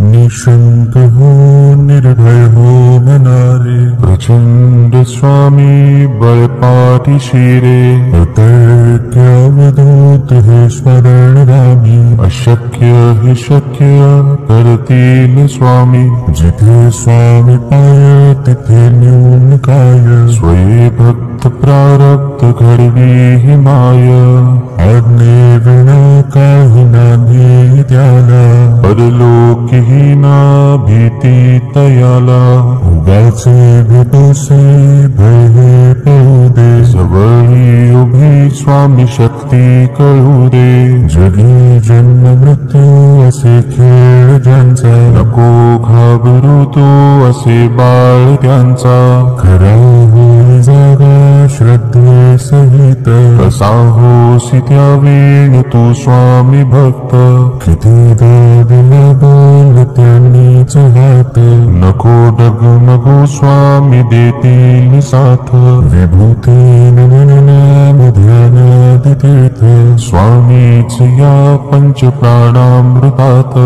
निशंक हो निर्भय हो मनारे, प्रचंड स्वामी बळपाठीशी रे, अतर्क्य अवधूत हे स्मरणगामी, अशक्य हे शक्य करतील स्वामी, जिथे स्वामी पाय तिथे न्यून काय, स्वये भक्त प्रारब्ध घडवी ही माय, आज्ञे विना काही नाही त्याला, परलोकीही ना भीती तयाला, उगाचे भेटूसे भय हे पळू दे, जवळी उभी स्वामी शक्ती कळू दे, जगी जन्म मृत्यू असे खेळ ज्यांचा, नको घाबरू तू असे बाळ त्यांचा, खरा होई जागा श्रद्धे सहित, कसा होसी त्या वेळ तू स्वामी भक्त, किती दिला बोल त्यांनीच हात, नको डगमगू स्वामी देतील साथ, विभूती नाम ध्यानादि तीर्थ, स्वामीच या पंच प्राणामृतात,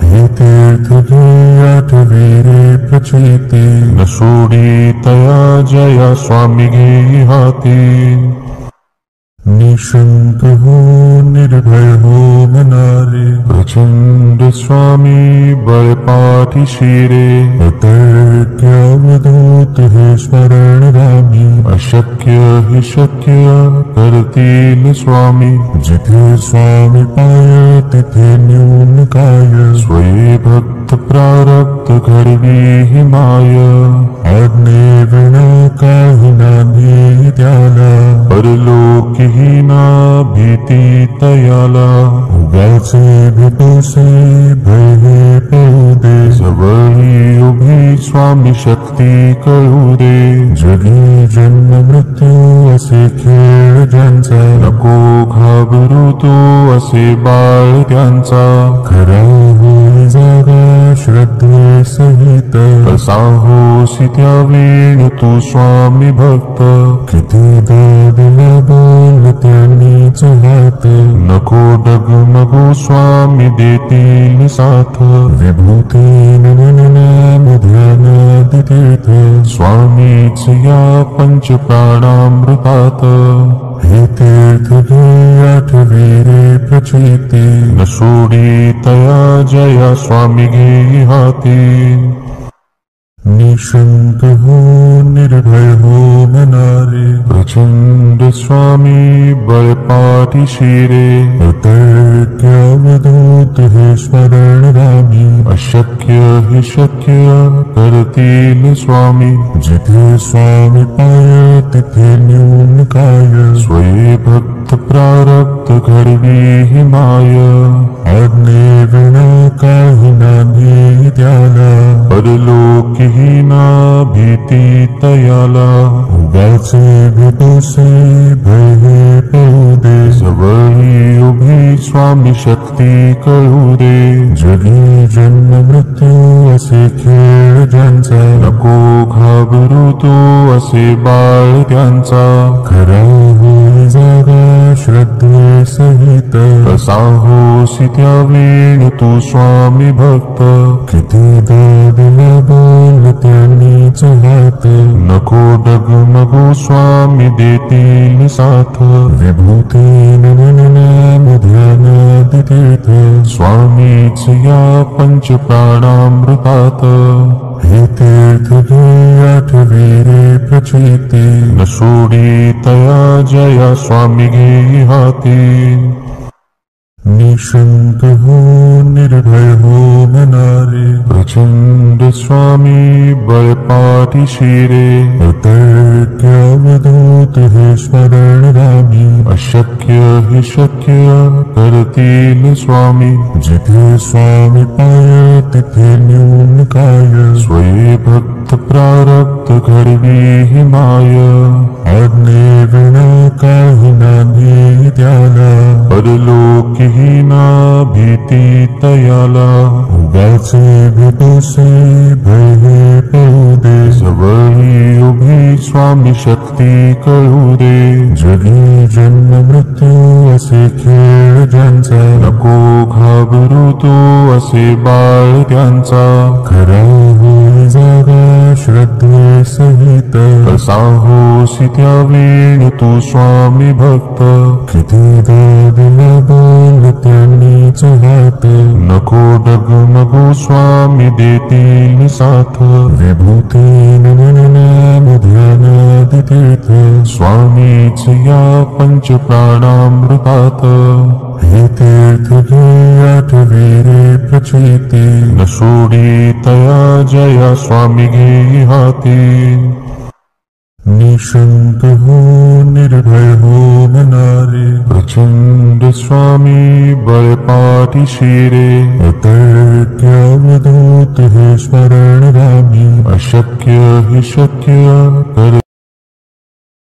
हे तीर्थ घे आठवी रे प्रचिती, न सोडी तया जया स्वामी घे हाती, निशंक हो निर्भय हो मनारे, प्रचंड स्वामी बळपाठीशी रे, अतर्क्य अवधूत हे स्मरणगामी, अशक्य हे शक्य करतील स्वामी, जिथे स्वामी पाय तिथे न्यून काय, स्वये भक्त प्रारब्ध घडवी ही माय, आज्ञे विना काही नाही त्याला, परलोकीही ना भीती तयाला, उगाचे भेटूसे भय हे पळू दे, जवळी उभी स्वामी शक्ती कळू दे, जगी जन्म मृत्यू असे खेळ ज्यांचा, नको घाबरू तू असे बाळ त्यांचा, खरा होई जागा श्रद्धे सहित, कसा होसी त्या वेळ तू स्वामी भक्त, किती दिला बोल त्यांनीच हात, नको डगमगू स्वामी देतील साथ, विभूती नाम ध्यानादि तीर्थ, स्वामीच या पंच प्राणामृतात, हे तीर्थ घे आठवी रे प्रचिती, न सोडी तया जया स्वामी घे हाती, निशंक हो निर्भय हो मनारे, प्रचंड स्वामी बळपाठीशी रे, अतर्क्य अवधूत हे स्मरणगामी, अशक्य हे शक्य करतील स्वामी, जिथे स्वामी पाय तिथे न्यून काय, स्वये भक्त प्रारब्ध घडवी ही माय, आज्ञे विना काही नाही त्याला, परलोकीही ना भीती तयाला, उगाचे भेटूसे भय हे पळू दे, जवळी उभी स्वामी शक्ती कळू दे, जगी जन्म मृत्यू असे खेळ ज्यांचा, नको घाबरू तू असे बाळ त्यांचा, खरा होई जागा श्रद्धे सहित, कसा होसी त्या वेळ तू स्वामी भक्त, किती दिला बोल त्यांनीच हात, नको डगमगू स्वामी देतील साथ, विभूती नाम ध्यानादि तीर्थ, स्वामीच या पंच प्राणामृतात, हे तीर्थ घे आठवी रे प्रचिती, न सोडी तया जया स्वामी घे हाती, निशंक हो निर्भय हो मनारे, प्रचंड स्वामी बळपाठीशी रे, अतर्क्य अवधूत हे स्मरणगामी, अशक्य हे शक्य करतील स्वामी, जिथे स्वामी पाय तिथे न्यून काय, स्वये भक्त प्रारब्ध घडवी ही माय, आज्ञे विना काही नाही त्याला, परलोकीही ना भीती तयाला, उगाचे भेटू तुसे भय हे पळू दे, जवळी उभी स्वामी शक्ती कळू दे. जगी जन्म मृत्यू असे खेळ ज्यांचा, नको घाबरू तू असे बाळ त्यांचा. खरा होई जागा श्रद्धे सहित, कसा होसी त्या वेळ तू स्वामी भक्त. किती दिला बोल त्यांनीच हात, नको डगमगू स्वामी देतील साथ. विभूती नाम ध्यानादि तीर्थ, स्वामीच या पंच प्राणामृतात. हे तीर्थ घे आठवे रे प्रचिती, न सोडी तया जया स्वामी घे हाती. निशंक हो निर्भय हो मनारे, प्रचंड स्वामी बळ पाठीशी रे. अतर्क्य अवधूत हे स्मरण रामी, अशक्य हि शक्य कर